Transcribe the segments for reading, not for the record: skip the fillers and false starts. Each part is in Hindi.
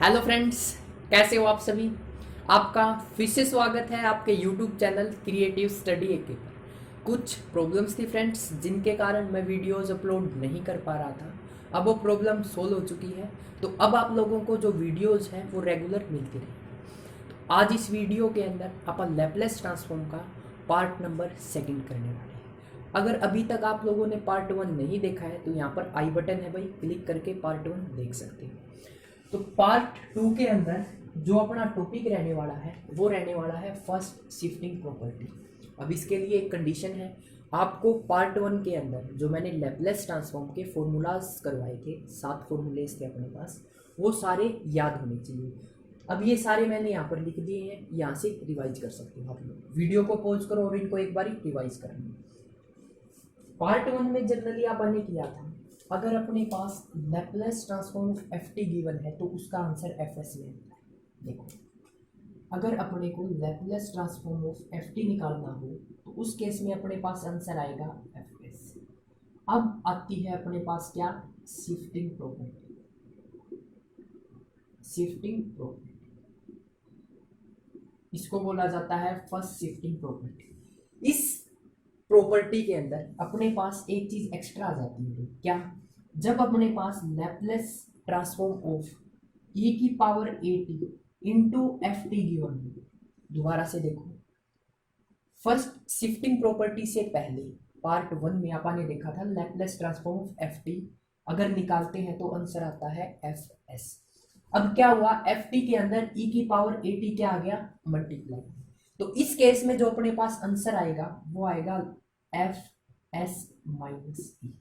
हेलो फ्रेंड्स, कैसे हो आप सभी। आपका फिर से स्वागत है आपके यूट्यूब चैनल क्रिएटिव स्टडी एके पर। कुछ प्रॉब्लम्स थी फ्रेंड्स, जिनके कारण मैं वीडियोस अपलोड नहीं कर पा रहा था। अब वो प्रॉब्लम सोल्व हो चुकी है, तो अब आप लोगों को जो वीडियोस हैं वो रेगुलर मिलती रहेंगी। तो आज इस वीडियो के अंदर अपन लैपलेस ट्रांसफॉर्म का पार्ट नंबर सेकंड करने वाले हैं। अगर अभी तक आप लोगों ने पार्ट वन नहीं देखा है तो यहाँ पर आई बटन है भाई, क्लिक करके पार्ट वन देख सकते हैं। तो पार्ट टू के अंदर जो अपना टॉपिक रहने वाला है वो रहने वाला है फर्स्ट शिफ्टिंग प्रॉपर्टी। अब इसके लिए एक कंडीशन है, आपको पार्ट वन के अंदर जो मैंने लैपलेस ट्रांसफॉर्म के फॉर्मूलाज करवाए थे, 7 फॉर्मूलेज थे अपने पास, वो सारे याद होने चाहिए। अब ये सारे मैंने यहाँ पर लिख दिए हैं, यहाँ से रिवाइज कर सकते हो आप लोग। वीडियो को पॉज करो और इनको एक बार रिवाइज करना। पार्ट वन में जनरली आपने किया था, अगर अपने पास Laplace transform of F T given है तो उसका आंसर एफ एस में आता है। देखो, अगर अपने को Laplace transform of F T निकालना हो तो उस केस में अपने पास आंसर आएगा एफ एस। अब आती है अपने पास क्या, शिफ्टिंग प्रॉपर्टी। शिफ्टिंग प्रॉपर्टी इसको बोला जाता है फर्स्ट शिफ्टिंग प्रॉपर्टी। इस प्रॉपर्टी के अंदर अपने पास एक चीज एक्स्ट्रा आ जाती है, क्या, जब अपने पास लैपलेस ट्रांसफॉर्म ऑफ ई की power A T into F T given हो। दोबारा से देखो, फर्स्ट शिफ्टिंग प्रॉपर्टी से पहले पार्ट वन में आपने देखा था Laplace transform of F T अगर निकालते हैं तो आंसर आता है एफ एस। अब क्या हुआ, एफ टी के अंदर ई की पावर ए टी क्या आ गया, मल्टीप्लाई। तो इस केस में जो अपने पास आंसर आएगा वो आएगा एफ एस माइनस ई।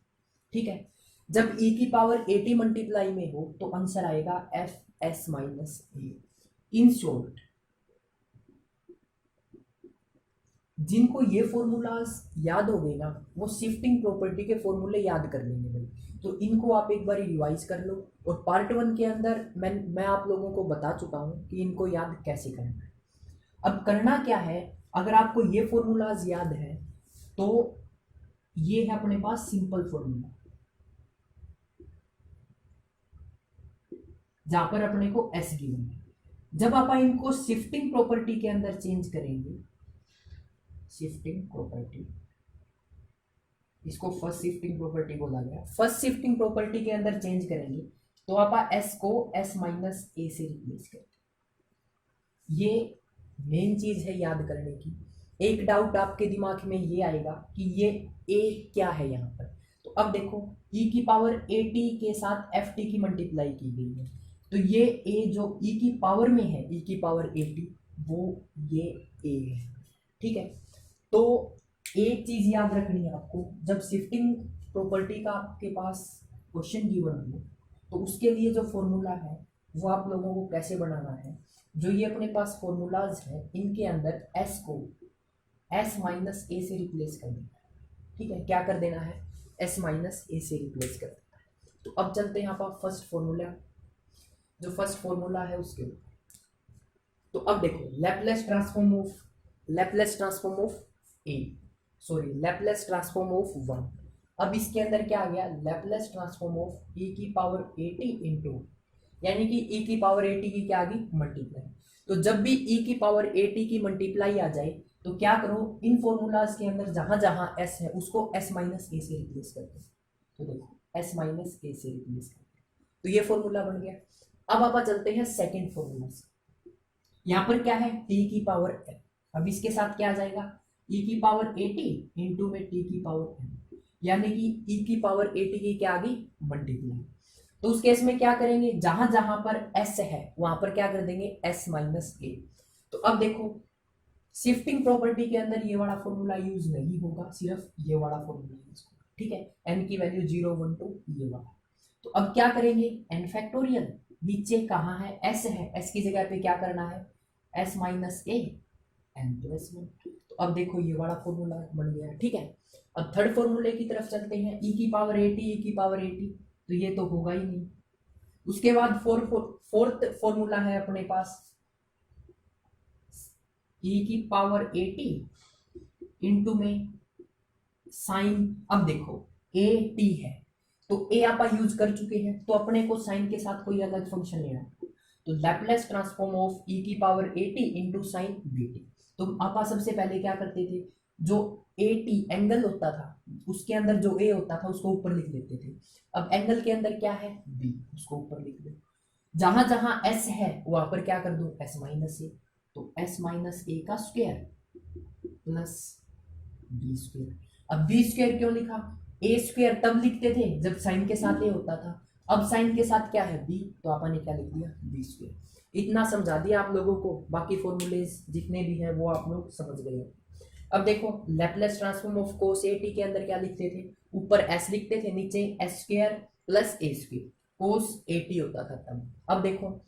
ठीक है, जब e की पावर ए टी मल्टीप्लाई में हो तो आंसर आएगा F S minus A. In short, जिनको ये फॉर्मूलाज याद हो गए ना, वो शिफ्टिंग प्रॉपर्टी के फॉर्मूले याद कर लेंगे भाई। तो इनको आप एक बार रिवाइज कर लो, और पार्ट वन के अंदर मैं आप लोगों को बता चुका हूँ कि इनको याद कैसे करना है। अब करना क्या है, अगर आपको ये फॉर्मूलाज याद है तो ये है अपने पास सिंपल फॉर्मूला, जहां पर अपने को एस गिवन है। जब आप इनको शिफ्टिंग प्रॉपर्टी के अंदर चेंज करेंगे, शिफ्टिंग प्रॉपर्टी, इसको फर्स्ट शिफ्टिंग प्रॉपर्टी बोला गया, फर्स्ट शिफ्टिंग प्रॉपर्टी के अंदर चेंज करेंगे तो आप एस को एस माइनस ए से रिप्लेस करते। ये मेन चीज है याद करने की। एक डाउट आपके दिमाग में ये आएगा कि ये ए क्या है यहाँ पर। तो अब देखो, e की पावर ए टी के साथ एफ टी की मल्टीप्लाई की गई है, तो ये ए जो e की पावर में है, e की पावर ए टी, वो ये ए है। ठीक है, तो एक चीज याद रखनी है आपको, जब शिफ्टिंग प्रॉपर्टी का आपके पास क्वेश्चन गिवन हो तो उसके लिए जो फॉर्मूला है वो आप लोगों को कैसे बनाना है। जो ये अपने पास फॉर्मूलाज है इनके अंदर एस को एस माइनस ए से रिप्लेस कर देना है। ठीक है, क्या कर देना है, एस माइनस ए से रिप्लेस कर देना है। तो अब चलते हैं यहाँ पर फर्स्ट फॉर्मूला, जो फर्स्ट फॉर्मूला है उसके ऊपर। तो अब देखो, Laplace transform of A, sorry Laplace transform of one. अब इसके अंदर क्या आ गया, लैपलेस ट्रांसफॉर्म ऑफ ई की पावर ए टी इंटू, यानी कि ई की पावर ए टी की क्या आ गई, मल्टीप्लाई। तो जब भी ई की पावर ए टी की मल्टीप्लाई आ जाए तो क्या करो, इन फॉर्मूलाज के अंदर जहां जहां एस है उसको एस माइनस ए से रिप्लेस कर दो। तो देखो, एस माइनस ए से रिप्लेस कर दो, तो ये फॉर्मूला बन गया। अब आप चलते हैं सेकेंड फॉर्मूला से। यहाँ पर क्या है, टी की पावर एन। अब इसके साथ क्या आ जाएगा, ई की पावर ए टी इंटू में टी की पावर एन, यानी कि ई की पावर ए टी की क्या आ गई, मल्टीप्लाई। तो उस केस में क्या करेंगे, जहां जहां पर एस है वहां पर क्या कर देंगे, एस माइनस ए। तो अब देखो, शिफ्टिंग प्रॉपर्टी के अंदर ये वाला फॉर्मूला यूज नहीं होगा, सिर्फ ये वाला फॉर्मूला यूज होगा। ठीक है, एन की वैल्यू 0 1 2 ये वाला। तो अब क्या करेंगे, एन फैक्टोरियल, नीचे कहाँ है, एस है, एस की जगह पे क्या करना है, S minus A N plus one. तो अब देखो ये वाला फॉर्मूला बन गया। ठीक है, अब थर्ड फॉर्मूले की तरफ चलते हैं, ई की पावर ए टी, ई की पावर ए टी, तो ये तो होगा ही नहीं। उसके बाद फोर्थ फॉर्मूला है अपने पास, ई की पावर ए टी इंटू में साइन। अब देखो, ए टी है तो ए आप यूज कर चुके हैं, तो अपने को साइन के साथ कोई अलग फंक्शन लेना है। तो लैपलेस ट्रांसफॉर्म ऑफ ई की power AT into sign BT. तो आप सबसे पहले क्या करते थे, जो एटी एंगल होता था उसके अंदर जो ए होता था उसको ऊपर लिख लेते थे। अब एंगल के अंदर क्या है, बी, उसको ऊपर लिख दो। जहां जहां एस है वहां पर क्या कर दो, एस माइनस ए। तो एस माइनस ए का स्क्वायर प्लस बी स्क्वायर। अब बी स्क्वायर क्यों लिखा, ए स्क्वायर तब लिखते थे जब साइन के साथ ए होता था, अब साइन के साथ क्या है बी, तो आपने क्या लिख दिया, बी स्क्वायर। इतना समझा दिया आप लोगों को, बाकी फॉर्मूलेज जितने भी हैं वो आप लोग समझ गए हो। अब देखो Laplace transform of cos A T के अंदर क्या लिखते थे, ऊपर एस लिखते थे, नीचे S square plus A square, cos A T होता था तब। अब देखो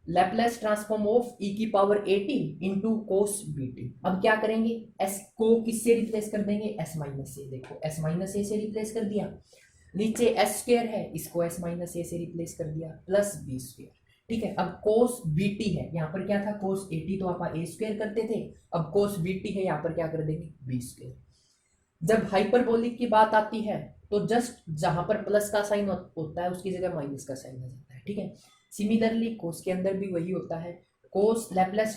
लैपलेस ट्रांसफॉर्म ऑफ ई की power AT into cos BT. अब क्या करेंगे, एस को किससे रिप्लेस कर देंगे, एस माइनस ए। देखो एस माइनस ए से रिप्लेस कर दिया, नीचे एस स्क्वायर है इसको एस माइनस ए से रिप्लेस कर दिया प्लस बी स्क्वायर। ठीक है, अब कोस बीटी है, यहाँ पर क्या था कोस एटी, तो आप ए स्क्वायर करते थे, अब कोस बीटी है यहाँ पर क्या कर देंगे, बी स्क्वायर। जब हाइपरबोलिक की बात आती है तो जस्ट जहां पर प्लस का साइन होता है उसकी जगह माइनस का साइन आ जाता है। ठीक है, सिमिलरली कोस के अंदर भी वही होता है, कोस लैपलेस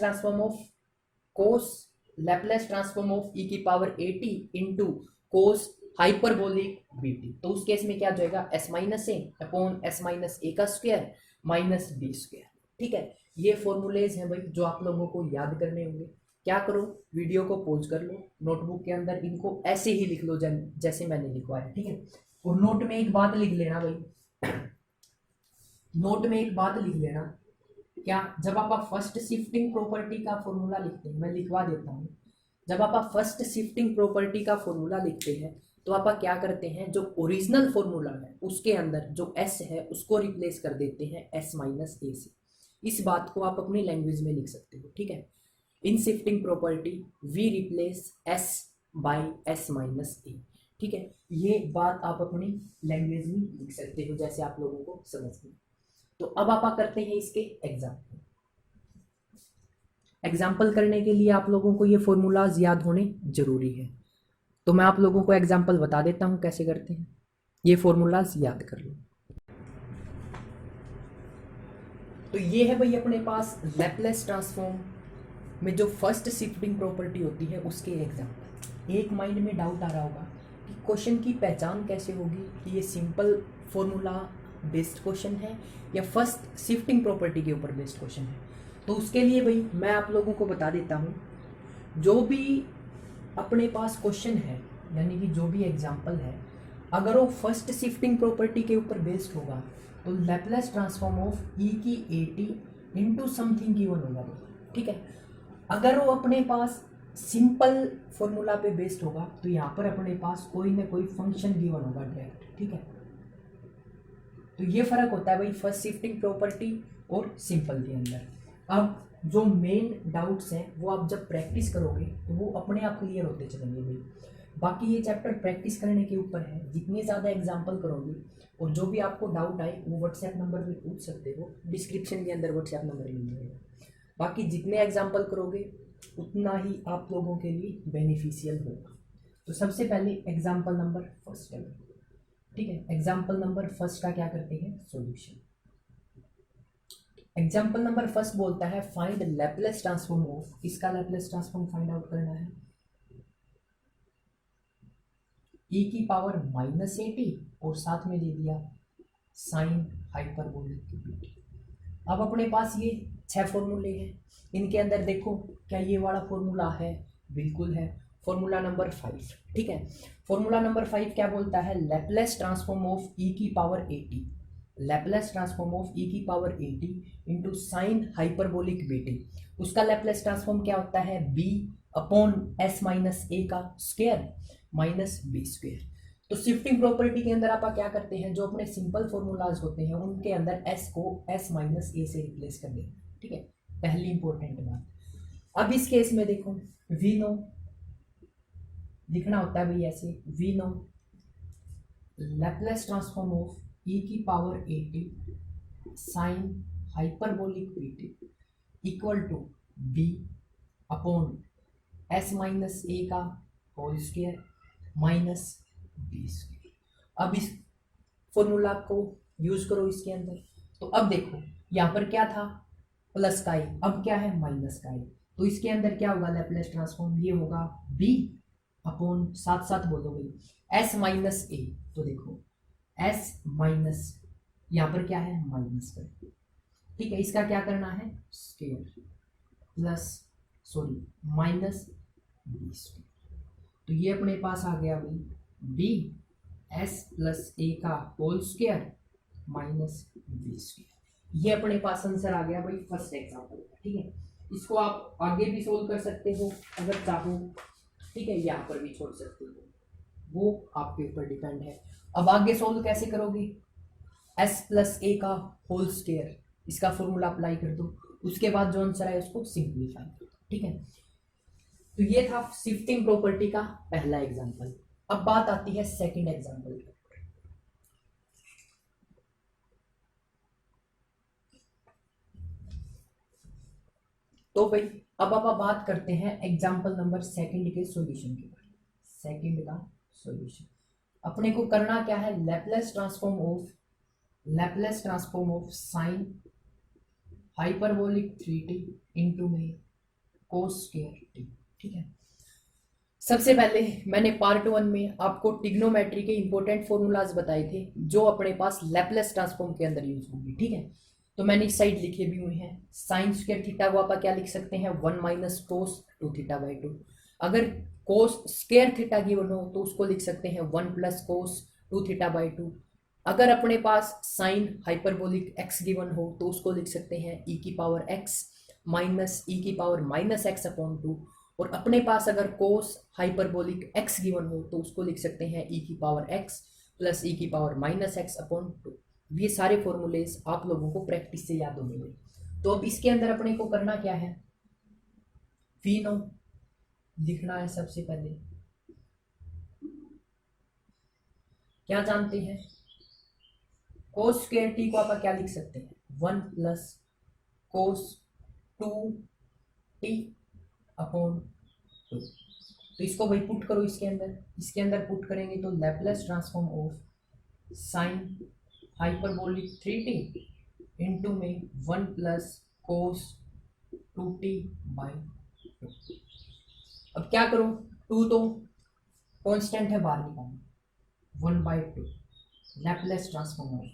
ट्रांसफॉर्म ऑफ ई की power AT into cos hyperbolic BT. तो उस केस में क्या जाएगा, S minus A upon S minus A का स्क्वायर माइनस बी स्क्वायर। ठीक है, ये फॉर्मूलेज हैं भाई जो आप लोगों को याद करने होंगे। क्या करो, वीडियो को पॉज कर लो, नोटबुक के अंदर इनको ऐसे ही लिख लो जैसे मैंने लिखवाया। ठीक है, और नोट में एक बात लिख लेना भाई, नोट में एक बात लिख लेना, क्या, जब आप फर्स्ट शिफ्टिंग प्रॉपर्टी का फॉर्मूला लिखते हैं, मैं लिखवा देता हूँ, जब आप फर्स्ट शिफ्टिंग प्रॉपर्टी का फॉर्मूला लिखते हैं तो आप क्या करते हैं, जो ओरिजिनल फॉर्मूला है उसके अंदर जो एस है उसको रिप्लेस कर देते हैं एस माइनस ए से। इस बात को आप अपनी लैंग्वेज में लिख सकते हो। ठीक है, in shifting property we replace S by S minus A. ठीक है, ये बात आप अपनी लैंग्वेज में लिख सकते हो जैसे आप लोगों को समझ में। तो अब आप करते हैं इसके एग्जाम्पल। एग्जाम्पल करने के लिए आप लोगों को ये फॉर्मूलाज याद होने जरूरी है, तो मैं आप लोगों को एग्जाम्पल बता देता हूं कैसे करते हैं, ये फॉर्मूलाज याद कर लो। तो ये है भाई अपने पास लैपलेस ट्रांसफॉर्म में जो फर्स्ट शिफ्टिंग प्रॉपर्टी होती है उसके एग्जाम्पल। एक माइंड में डाउट आ रहा होगा कि क्वेश्चन की पहचान कैसे होगी कि ये सिंपल फॉर्मूला बेस्ड क्वेश्चन है या फर्स्ट शिफ्टिंग प्रॉपर्टी के ऊपर बेस्ड क्वेश्चन है। तो उसके लिए भाई मैं आप लोगों को बता देता हूँ, जो भी अपने पास क्वेश्चन है यानी कि जो भी एग्जाम्पल है, अगर वो फर्स्ट शिफ्टिंग प्रॉपर्टी के ऊपर बेस्ड होगा तो लैपलेस ट्रांसफॉर्म ऑफ ई की एटी इंटू समथिंग गिवन होगा। ठीक है, अगर वो अपने पास सिंपल फॉर्मूला पे बेस्ड होगा तो यहाँ पर अपने पास कोई ना कोई फंक्शन गिवन होगा डायरेक्ट। ठीक है, तो ये फर्क होता है भाई फर्स्ट शिफ्टिंग प्रॉपर्टी और सिंपल के अंदर। अब जो मेन डाउट्स हैं वो आप जब प्रैक्टिस करोगे तो वो अपने आप क्लियर होते चलेंगे भाई। बाकी ये चैप्टर प्रैक्टिस करने के ऊपर है, जितने ज़्यादा एग्जाम्पल करोगे और जो भी आपको डाउट आए वो व्हाट्सएप नंबर पे पूछ सकते हो, डिस्क्रिप्शन के अंदर व्हाट्सएप नंबर मिल जाएगा। बाकी जितने एग्जाम्पल करोगे उतना ही आप लोगों के लिए बेनिफिशियल होगा। तो सबसे पहले एग्जाम्पल नंबर फर्स्ट करें। ठीक है, एग्जाम्पल नंबर फर्स्ट का क्या करते हैं, सॉल्यूशन। एग्जाम्पल नंबर फर्स्ट बोलता है फाइंड लैपलेस ट्रांसफॉर्म ऑफ, इसका लैपलेस ट्रांसफॉर्म फाइंड आउट करना है ई की पावर माइनस एटी और साथ में दे दिया साइन हाइपरबोलिक की बीटी। अब अपने पास ये 6 फॉर्मूले हैं, इनके अंदर देखो क्या ये वाला फॉर्मूला है, बिल्कुल है, फॉर्मूला नंबर 5। ठीक है, फॉर्मूला नंबर 5 क्या बोलता है, लैपलेस ट्रांसफॉर्म ऑफ ई की power AT, Laplace transform of E की power AT into sine hyperbolic BT. उसका लैपलेस ट्रांसफॉर्म क्या होता है, B upon S minus A का स्क्वायर माइनस बी स्क्वायर। तो शिफ्टिंग प्रॉपर्टी के अंदर आप क्या करते हैं, जो अपने सिंपल फॉर्मूलाज होते हैं उनके अंदर एस को एस माइनस ए से रिप्लेस कर देते हैं। ठीक है, पहली इंपॉर्टेंट बात। अब इस केस में देखो वी नो लिखना होता है भाई ऐसे, we know Laplace transform of E की power AT sine hyperbolic BT equal to B upon S minus A का whole square minus B square. अब इस फॉर्मूला को यूज करो इसके अंदर। तो अब देखो यहाँ पर क्या था प्लस का ए, अब क्या है माइनस का ए, तो इसके अंदर क्या होगा लैप्लेस ट्रांसफॉर्म, ये होगा बी अपॉन, साथ साथ बोलोगे एस माइनस ए, तो देखो एस माइनस, यहाँ पर क्या है माइनस का, ठीक है, इसका क्या करना है square plus sorry minus B square, तो ये अपने पास आ गया भाई बी एस प्लस ए का whole square minus B square, ये अपने पास आंसर आ गया भाई फर्स्ट एग्जांपल का, ठीक है। इसको आप आगे भी सोल्व कर सकते हो अगर चाहो, ठीक है, यहाँ पर भी छोड़ सकते हो, वो आपके ऊपर डिपेंड है। अब आगे सोल्व कैसे करोगे, एस प्लस ए का होल स्क्वायर, इसका फॉर्मूला अप्लाई कर दो, उसके बाद जो आंसर है उसको सिंप्लीफाई कर दो, ठीक है। तो ये था शिफ्टिंग प्रॉपर्टी का पहला एग्जांपल। अब बात आती है सेकंड एग्जांपल की। तो भाई अब आप बात करते हैं एग्जांपल नंबर सेकंड के सॉल्यूशन के बारे में। सेकंड का सॉल्यूशन अपने को करना क्या है, Laplace transform of sine hyperbolic 3t into में कोस स्क्वायर t, ठीक है। सबसे पहले मैंने पार्ट 1 में आपको ट्रिग्नोमेट्री के इंपॉर्टेंट फॉर्मूलाज बताए थे जो अपने पास लैप्लेस ट्रांसफॉर्म के अंदर यूज होंगे, ठीक है। तो मैंने इस साइड लिखे भी हुए हैं, साइन स्क्वायर थीटा को आप क्या लिख सकते हैं 1 माइनस कोस 2 थीटा बाई 2, अगर कोस स्क्वायर थीटा गिवन हो तो उसको लिख सकते हैं 1 प्लस कोस 2 थीटा बाई 2, अगर अपने पास साइन हाइपरबोलिक एक्स गिवन हो तो उसको लिख सकते हैं ई की पावर एक्स माइनस ई की पावर माइनस एक्स अपॉन 2, और अपने पास अगर कोस हाइपरबोलिक एक्स गिवन हो तो उसको लिख सकते हैं ई की पावर एक्स प्लस ई की पावर माइनस एक्स अपॉन 2। ये सारे फॉर्मूलेज आप लोगों को प्रैक्टिस से याद होंगे। तो अब इसके अंदर अपने को करना क्या है, वी नो लिखना है। सबसे पहले क्या जानते हैं, कोस स्क्वायर टी को आप क्या लिख सकते हैं 1 प्लस कोस 2t अपॉन 2, तो इसको भाई पुट करो इसके अंदर पुट करेंगे तो Laplace transform of sine hyperbolic 3t into में 1 प्लस कोस 2t बाई 2। अब क्या करो, 2 तो कांस्टेंट है बाहर निकालना, 1 by 2 Laplace transform of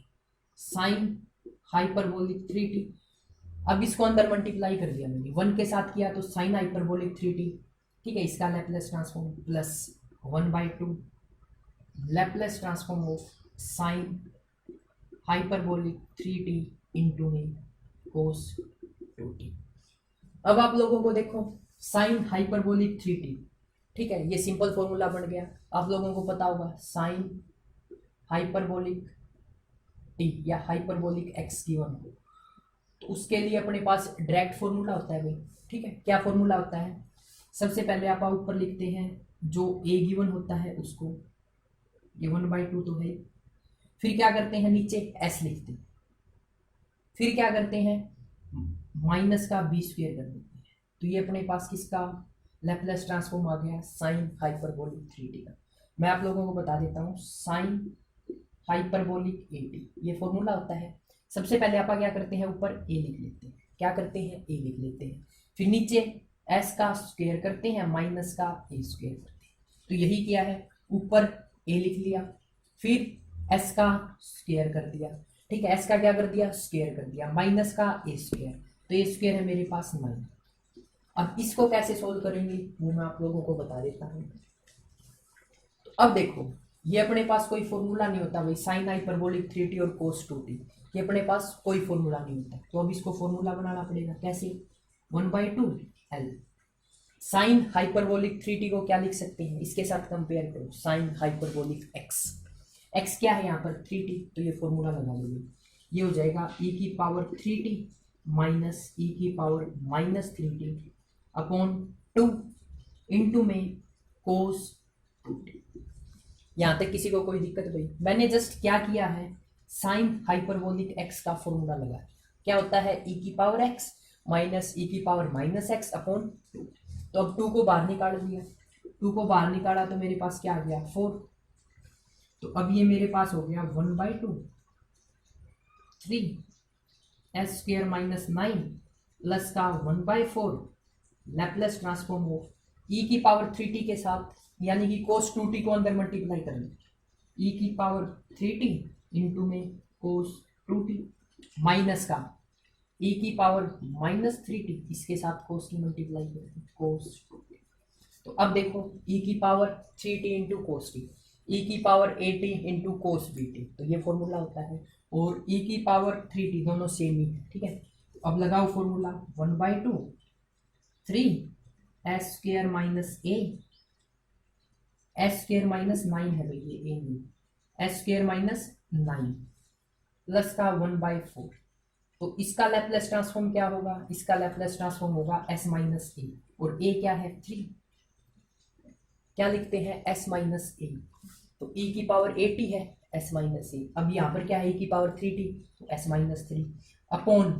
sine hyperbolic 3t, अब इसको अंदर मल्टीप्लाई कर दिया मैंने, 1 के साथ किया तो साइन हाइपरबोलिक 3t, ठीक है, इसका Laplace transform plus 1 by 2 Laplace transform of sine hyperbolic 3t into में कोस 2t। अब आप लोगों को देखो साइन हाइपरबोलिक 3t, ठीक है, ये सिंपल फॉर्मूला बन गया, आप लोगों को पता होगा साइन हाइपरबोलिक t या हाइपरबोलिक x गिवन हो तो उसके लिए अपने पास डायरेक्ट फॉर्मूला होता है भाई, ठीक है। क्या फॉर्मूला होता है, सबसे पहले आप ऊपर लिखते हैं जो a गिवन होता है उसको, ये 1 बाई 2 तो है, फिर क्या करते हैं नीचे s लिखते हैं, फिर क्या करते हैं माइनस का b स्क्वायर कर देते हैं, तो ये अपने पास किसका लैप्लेस ट्रांसफॉर्म आ गया साइन हाइपरबोलिक 3t का। मैं आप लोगों को बता देता हूँ साइन हाइपरबोलिक 80, ये फॉर्मूला होता है। सबसे पहले आप क्या करते हैं ऊपर a लिख लेते हैं, क्या करते हैं a लिख लेते हैं, फिर नीचे s का स्क्वायर करते हैं माइनस का a स्क्वायर करते हैं, तो यही किया है, ऊपर a लिख लिया फिर s का स्क्वायर कर दिया, ठीक है, s का क्या कर दिया स्क्वायर कर दिया माइनस का a स्क्वायर, तो a स्क्वायर है मेरे पास 9। अब इसको कैसे सोल्व करेंगे वो मैं आप लोगों को बता देता हूँ। तो अब देखो ये अपने पास कोई फॉर्मूला नहीं होता भाई, साइन हाइपरबोलिक 3t और कोस 2t, ये अपने पास कोई फॉर्मूला नहीं होता, तो अब इसको फॉर्मूला बनाना पड़ेगा, कैसे 1 by 2 l sine hyperbolic 3t को क्या लिख सकते हैं, इसके साथ कंपेयर करो साइन हाइपरबोलिक x क्या है यहाँ पर 3t, तो ये फॉर्मूला लगा लोगे, ये हो जाएगा e की पावर 3t माइनस e की power minus 3t upon 2 into में कोस 2t। यहाँ तक किसी को कोई दिक्कत भाई, मैंने जस्ट क्या किया है साइन हाइपरबोलिक x का फॉर्मूला लगा, क्या होता है e की पावर x माइनस e की पावर माइनस x अपॉन 2, तो अब 2 को बाहर निकाल दिया, 2 को बाहर निकाला तो मेरे पास क्या आ गया 4, तो अब ये मेरे पास हो गया 1 by 2 3 S square minus 9 plus का 1/4 लैपलेस ट्रांसफॉर्म ऑफ ई की पावर 3t के साथ, यानी कि cos 2t को अंदर मल्टीप्लाई करना, ई की पावर 3t इंटू में cos 2t माइनस का ई की पावर -3t, इसके साथ cos की मल्टीप्लाई करते हैं cos 2t। तो अब देखो ई की power 3t into cos t, ई की power 8t into cos bt, तो ये फॉर्मूला होता है, और ई की पावर 3t दोनों सेम ही है, ठीक है। तो अब लगाओ फॉर्मूला 1/2 3 एस स्क्वायर माइनस ए, एस स्क्वायर माइनस 9 है भाई, ये ए नहीं, एस स्क्वायर माइनस 9 प्लस का 1/4, तो इसका लैपलेस ट्रांसफॉर्म क्या होगा, इसका लैपलेस ट्रांसफॉर्म होगा s माइनस ए, और a क्या है 3, क्या लिखते हैं s माइनस ए, तो e की पावर 80 है s माइनस ए, अब यहाँ पर क्या है e की पावर 3t, तो s minus 3 upon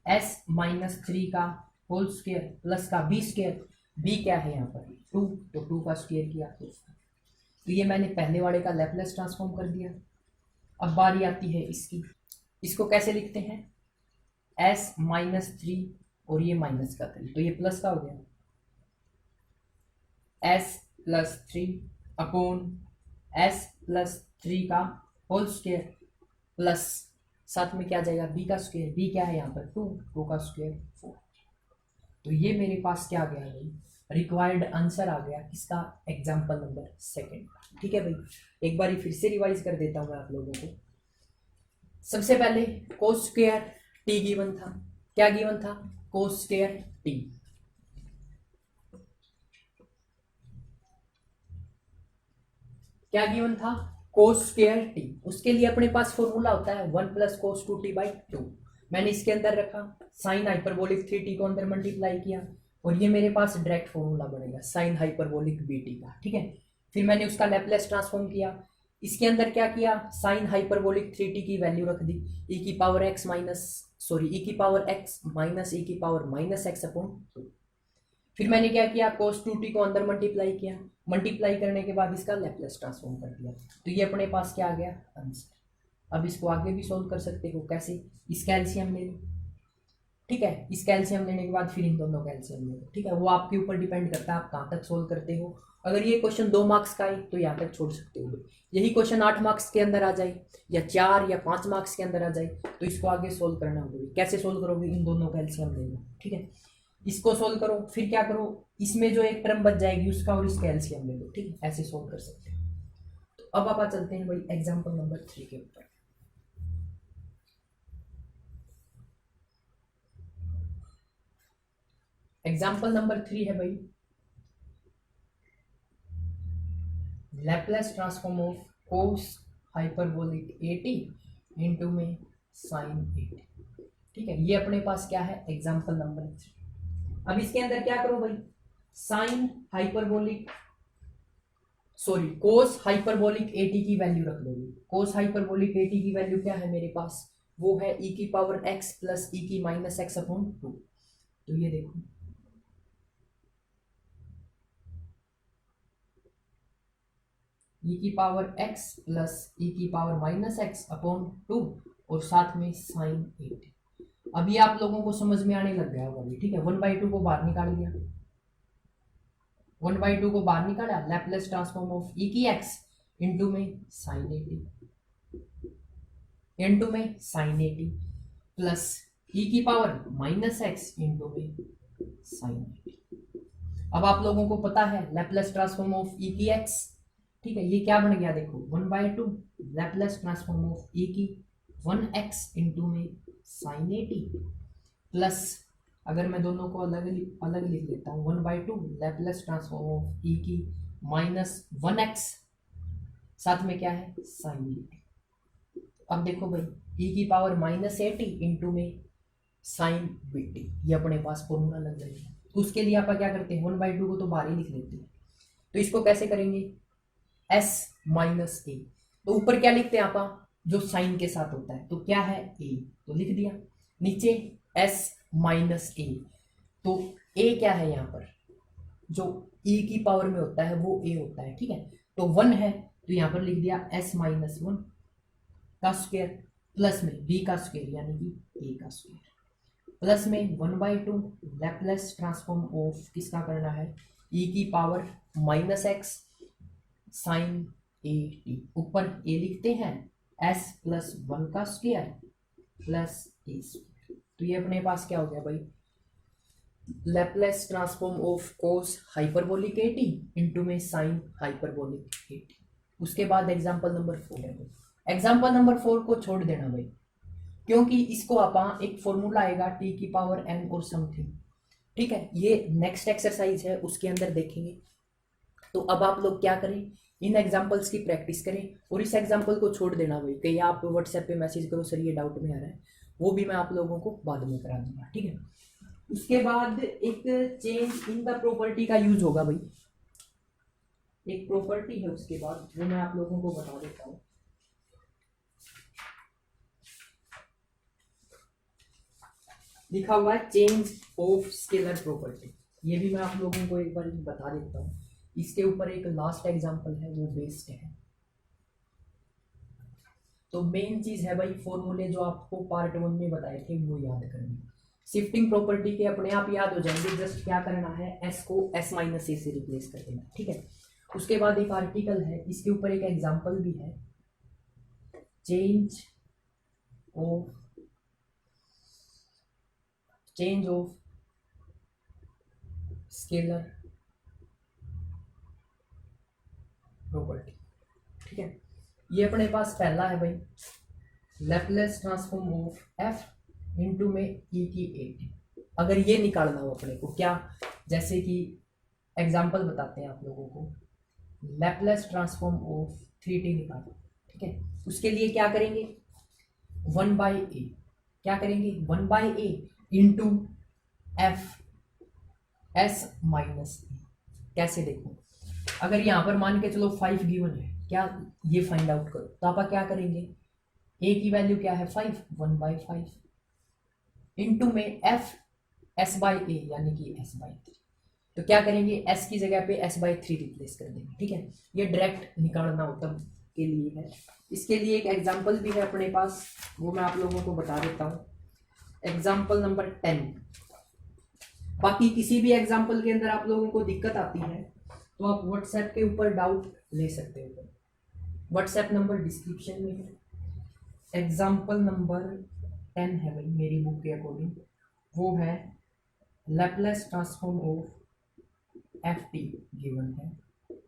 s minus 3 का होल स्क्वायर प्लस का b स्क्वायर, b क्या है यहाँ पर 2, तो 2 का स्क्वायर किया, तो ये मैंने पहले वाले का लैपलेस ट्रांसफॉर्म कर दिया। अब बारी आती है इसकी, इसको कैसे लिखते हैं, s माइनस 3 और ये माइनस का 3, तो ये प्लस का हो गया, s plus 3 upon s plus 3 का होल स्क्वायर प्लस साथ में क्या जाएगा b का स्क्वायर, b क्या है यहाँ पर 2 का स्क्वायर 4, तो ये मेरे पास क्या आ गया भाई, रिक्वायर्ड आंसर आ गया किसका, एग्जाम्पल नंबर 2। ठीक है भाई, एक बार फिर से रिवाइज कर देता हूँ मैं आप लोगों को। सबसे पहले कोस स्क्वायर टी गिवन था, क्या गिवन था, कोस स्क्वायर टी, क्या गिवन था, कोस स्क्वायर टी, उसके लिए अपने पास फॉर्मूला होता है 1 प्लस कोस 2t/2, मैंने इसके अंदर रखा साइन हाइपरबोलिक 3t को अंदर मल्टीप्लाई किया, और ये मेरे पास डायरेक्ट फॉर्मूला बनेगा साइन हाइपरबोलिक bt का, ठीक है। फिर मैंने उसका लैपलेस ट्रांसफॉर्म किया, इसके अंदर क्या किया, साइन हाइपरबोलिक 3t की वैल्यू रख दी, e की पावर x माइनस e की पावर माइनस x अपॉन 2। फिर मैंने क्या किया, cos 2t को अंदर मल्टीप्लाई किया, मल्टीप्लाई करने के बाद इसका लैपलेस ट्रांसफॉर्म कर दिया, तो ये अपने पास क्या आ गया, आंसर। अब इसको आगे भी सोल्व कर सकते हो, कैसे, इसका एलसीएम ले लो, ठीक है, इसका एलसीएम लेने के बाद फिर इन दोनों का एलसीएम ले लो, ठीक है, वो आपके ऊपर डिपेंड करता है आप कहाँ तक सोल्व करते हो। अगर ये क्वेश्चन 2 मार्क्स का है तो यहाँ तक छोड़ सकते हो, यही क्वेश्चन 8 मार्क्स के अंदर आ जाए या 4 या 5 मार्क्स के अंदर आ जाए तो इसको आगे सोल्व करना होगा। कैसे सोल्व करोगे, इन दोनों का एलसीएम ले लो, ठीक है, इसको सोल्व करो, फिर क्या करो, इसमें जो एक टर्म बच जाएगी उसका और इसका एलसीएम ले लो, ठीक है, ऐसे सोल्व कर सकते हैं। तो अब आप चलते हैं भाई एग्जाम्पल नंबर 3 के ऊपर। एग्जाम्पल नंबर 3 है भाई, Laplace transform of cos hyperbolic 80 into में साइन 80, ठीक है, ये अपने पास क्या है, एग्जाम्पल नंबर 3। अब इसके अंदर क्या करो भाई, साइन हाइपरबोलिक कोस हाइपरबोलिक 80 की वैल्यू रख लोगे, कोस हाइपरबोलिक 80 की वैल्यू क्या है मेरे पास, वो है e की पावर x प्लस e की माइनस x अपॉन 2, तो ये देखो e की पावर x प्लस e की पावर माइनस x अपॉन 2 और साथ में साइन 80। अब ये आप लोगों को समझ में आने लग गया होगा, ठीक है, 1/2 को बाहर निकाल दिया, 1/2 को बाहर निकाला, लैपलेस ट्रांसफॉर्म ऑफ e की x इंटू में साइन 80 इंटू में साइन 80 प्लस e की पावर माइनस x इंटू में साइन 80। अब आप लोगों को पता है लैपलेस ट्रांसफॉर्म ऑफ e की x, ठीक है, ये क्या बन गया देखो 1/2 लैपलेस ट्रांसफॉर्म ऑफ e की 1x इंटू में साइन 80 प्लस, अगर मैं दोनों को अलग अलग लिख लेता हूँ, 1/2 लैपलेस ट्रांसफॉर्म ऑफ e की माइनस 1x साथ में क्या है साइन 80। अब देखो भाई e की पावर माइनस 80 इंटू में साइन 80, ये अपने पास फॉर्मूला लग जाएगा। तो उसके लिए आप क्या करते हैं, 1/2 को तो बाहर ही लिख लेते हैं, तो इसको कैसे करेंगे, s माइनस ए, तो ऊपर क्या लिखते हैं आप, जो साइन के साथ होता है, तो क्या है a, तो लिख दिया, नीचे s माइनस ए, तो a क्या है यहाँ पर, जो e की पावर में होता है वो a होता है, ठीक है, तो 1 है तो यहाँ पर लिख दिया s माइनस 1 का स्क्वायर प्लस में b का स्क्वायर यानी कि a का स्क्वायर, प्लस में 1/2 लैपलेस ट्रांसफॉर्म ऑफ किसका करना है, e की power -x sine a t, ऊपर a लिखते हैं s प्लस 1 का स्क्वायर प्लस a स्क्वायर। तो ये अपने पास क्या हो गया भाई, Laplace transform of cos hyperbolic A T into में साइन हाइपरबोलिक ए टी। उसके बाद एग्जाम्पल नंबर 4 है भाई, एग्जाम्पल नंबर 4 को छोड़ देना भाई, क्योंकि इसको आप एक फॉर्मूला आएगा टी की पावर n और समथिंग, ठीक है, ये नेक्स्ट एक्सरसाइज है उसके अंदर देखेंगे। तो अब आप लोग क्या करें, इन एग्जाम्पल्स की प्रैक्टिस करें और इस एग्जाम्पल को छोड़ देना भाई, कहीं आप व्हाट्सएप पे मैसेज करो सर ये डाउट में आ रहा है, वो भी मैं आप लोगों को बाद में करा दूंगा, ठीक है। उसके बाद एक चेंज इन द प्रॉपर्टी का यूज होगा भाई, एक प्रॉपर्टी है उसके बाद वो मैं आप लोगों को बता देता हूँ। लिखा हुआ है चेंज ऑफ स्केलर प्रॉपर्टी, ये भी मैं आप लोगों को एक बार बता देता हूँ। इसके ऊपर एक लास्ट एग्जांपल है वो बेस्ड है। तो मेन चीज है भाई, फॉर्मूले जो आपको पार्ट 1 में बताए थे वो याद करनी, शिफ्टिंग प्रॉपर्टी के अपने आप याद हो जाएंगे, जस्ट क्या करना है s को s माइनस ए से रिप्लेस कर देना, ठीक है। उसके बाद एक आर्टिकल है, इसके ऊपर एक एग्जांपल भी है, चेंज ऑफ स्केलर प्रॉपर्टी, ठीक है। ये अपने पास पहला है भाई, Laplace transform of f into में e की एट। अगर ये निकालना हो अपने को क्या, जैसे कि एग्जांपल बताते हैं आप लोगों को, लैपलेस ट्रांसफॉर्म ऑफ 3t निकालो, ठीक है। उसके लिए क्या करेंगे, 1/a, क्या करेंगे 1/a into F S minus A. कैसे देखो, अगर यहाँ पर मान के चलो 5 गिवन है, क्या ये फाइंड आउट करो, तो आप क्या करेंगे, a की वैल्यू क्या है 5, 1/5 इंटू में एफ एस बाई ए यानी कि s/3। तो क्या करेंगे, s की जगह पे s/3 रिप्लेस कर देंगे, ठीक है। ये डायरेक्ट निकालना हो तब के लिए है। इसके लिए एक एग्जांपल भी है अपने पास, वो मैं आप लोगों को बता देता हूँ, एग्जांपल नंबर 10। बाकी किसी भी एग्जांपल के अंदर आप लोगों को दिक्कत आती है तो आप व्हाट्सएप के ऊपर डाउट ले सकते हो, व्हाट्सएप नंबर डिस्क्रिप्शन में है। एग्जाम्पल नंबर 10 है भाई मेरी बुक के अकॉर्डिंग, वो है Laplace transform of F T given है,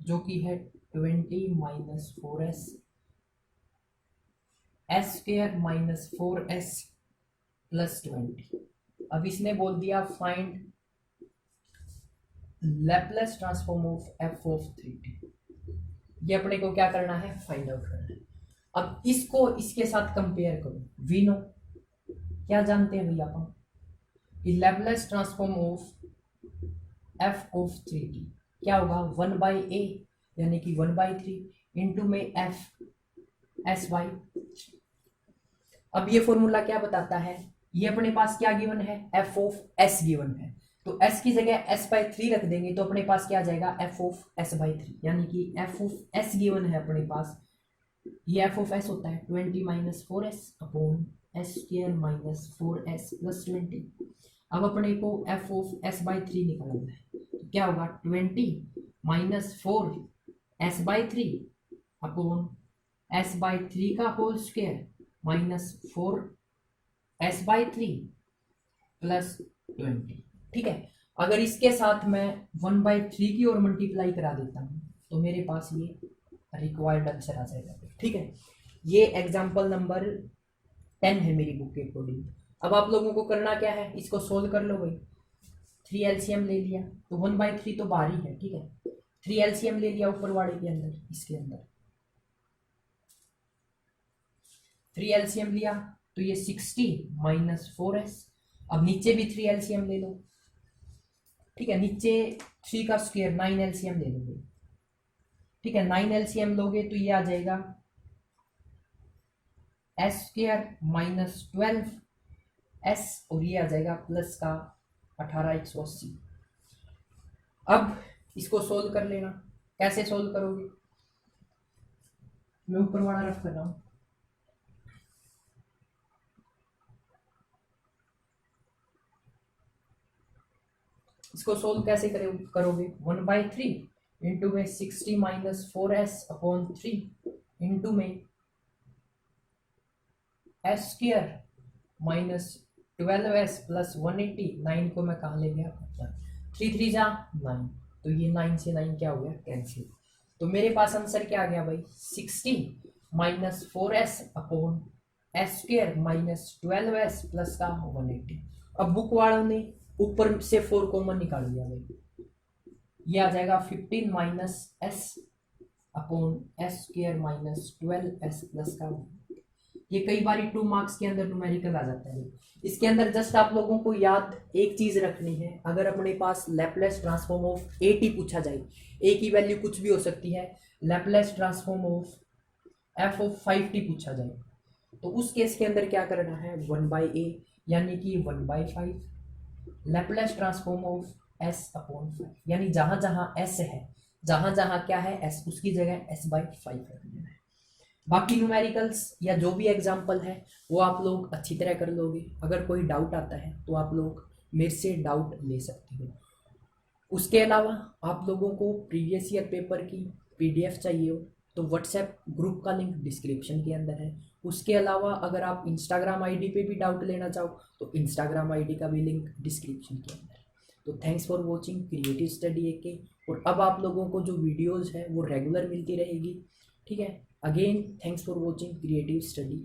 जो कि है 20 minus 4s s square minus 4s plus 20। अब इसने बोल दिया find Laplace transform of f of 3t, ये अपने को क्या करना है, फाइंड आउट करना है। अब इसको इसके साथ कंपेयर करो, वी नो क्या जानते हैं भैया अपन, Laplace transform of f of 3t क्या होगा 1/a यानी कि 1/3 इंटू में f s/3। अब ये फॉर्मूला क्या बताता है, ये अपने पास क्या गिवन है, f ऑफ s गिवन है, तो s की जगह s/3 रख देंगे तो अपने पास क्या आ जाएगा f ऑफ s/3, यानी कि f ऑफ s गिवन है अपने पास, ये f ऑफ s होता है 20 minus 4s upon s square minus 4s plus 20। अब अपने को f ऑफ s/3 निकालना है, तो क्या होगा 20 माइनस 4 s/3 अपॉन s/3 का whole square minus 4 s/3 plus 20, ठीक है। अगर इसके साथ मैं 1/3 की ओर मल्टीप्लाई करा देता हूँ तो मेरे पास ये रिक्वायर्ड आंसर आ जाएगा, ठीक है। ये एग्जांपल नंबर 10 है मेरी बुक के अकॉर्डिंग। अब आप लोगों को करना क्या है, इसको सोल्व कर लो भाई। 3 एलसीएम ले लिया तो 1/3 तो बाहर ही है, ठीक है। 3 एलसीएम ले लिया ऊपर वाले के अंदर, इसके अंदर 3 एलसीएम लिया तो ये 60 माइनस 4s। अब नीचे भी 3 एलसीएम ले लो, ठीक है, नीचे 3 का स्क्वायर 9 एलसीएम ले लोगे, ठीक है। 9 एलसीएम लोगे तो ये आ जाएगा s स्क्वायर माइनस 12s और ये आ जाएगा प्लस का 18/180। अब इसको सोल्व कर लेना, कैसे सोल्व करोगे, मैं ऊपर वाला रफ कर रहा हूं, इसको सोल्व कैसे करोगे, 1/3 इंटू में 60 माइनस 4s/3 इंटू में S square minus 12s plus 180, 9 को मैं कहाँ ले गया ऊपर, 3 3 जा 9, तो ये 9 से 9 क्या हो गया कैंसिल। तो मेरे पास आंसर क्या आ गया भाई, 60 minus 4s/s square minus 12s plus का 180। अब बुक वालों ने ऊपर से 4 कॉमन निकाल दिया भाई, ये आ जाएगा 15 minus s/s square minus 12s plus का। ये कई बार 2 मार्क्स के अंदर न्यूमेरिकल आ जाता है। इसके अंदर जस्ट आप लोगों को याद एक चीज रखनी है, अगर अपने पास Laplace transform of A T पूछा जाए, ए की वैल्यू कुछ भी हो सकती है, Laplace transform of F of 5t पूछा जाए, तो उस केस के अंदर क्या करना है, 1/a यानी कि 1/5 लैपलेस ट्रांसफॉर्म ऑफ s/5, यानी जहां जहां s है, जहां जहां क्या है s, उसकी जगह s/5 रख देना है। बाकी न्यूमेरिकल्स या जो भी एग्जाम्पल है वो आप लोग अच्छी तरह कर लोगे। अगर कोई डाउट आता है तो आप लोग मेरे से डाउट ले सकते हो। उसके अलावा आप लोगों को प्रीवियस ईयर पेपर की पीडीएफ चाहिए हो तो व्हाट्सएप ग्रुप का लिंक डिस्क्रिप्शन के अंदर है। उसके अलावा अगर आप इंस्टाग्राम आईडी पे भी डाउट लेना चाहो तो इंस्टाग्राम आईडी का भी लिंक डिस्क्रिप्शन के अंदर है। तो thanks for watching creative study AK, और अब आप लोगों को जो वीडियोज़ है वो रेगुलर मिलती रहेगी, ठीक है। Again thanks for watching creative study.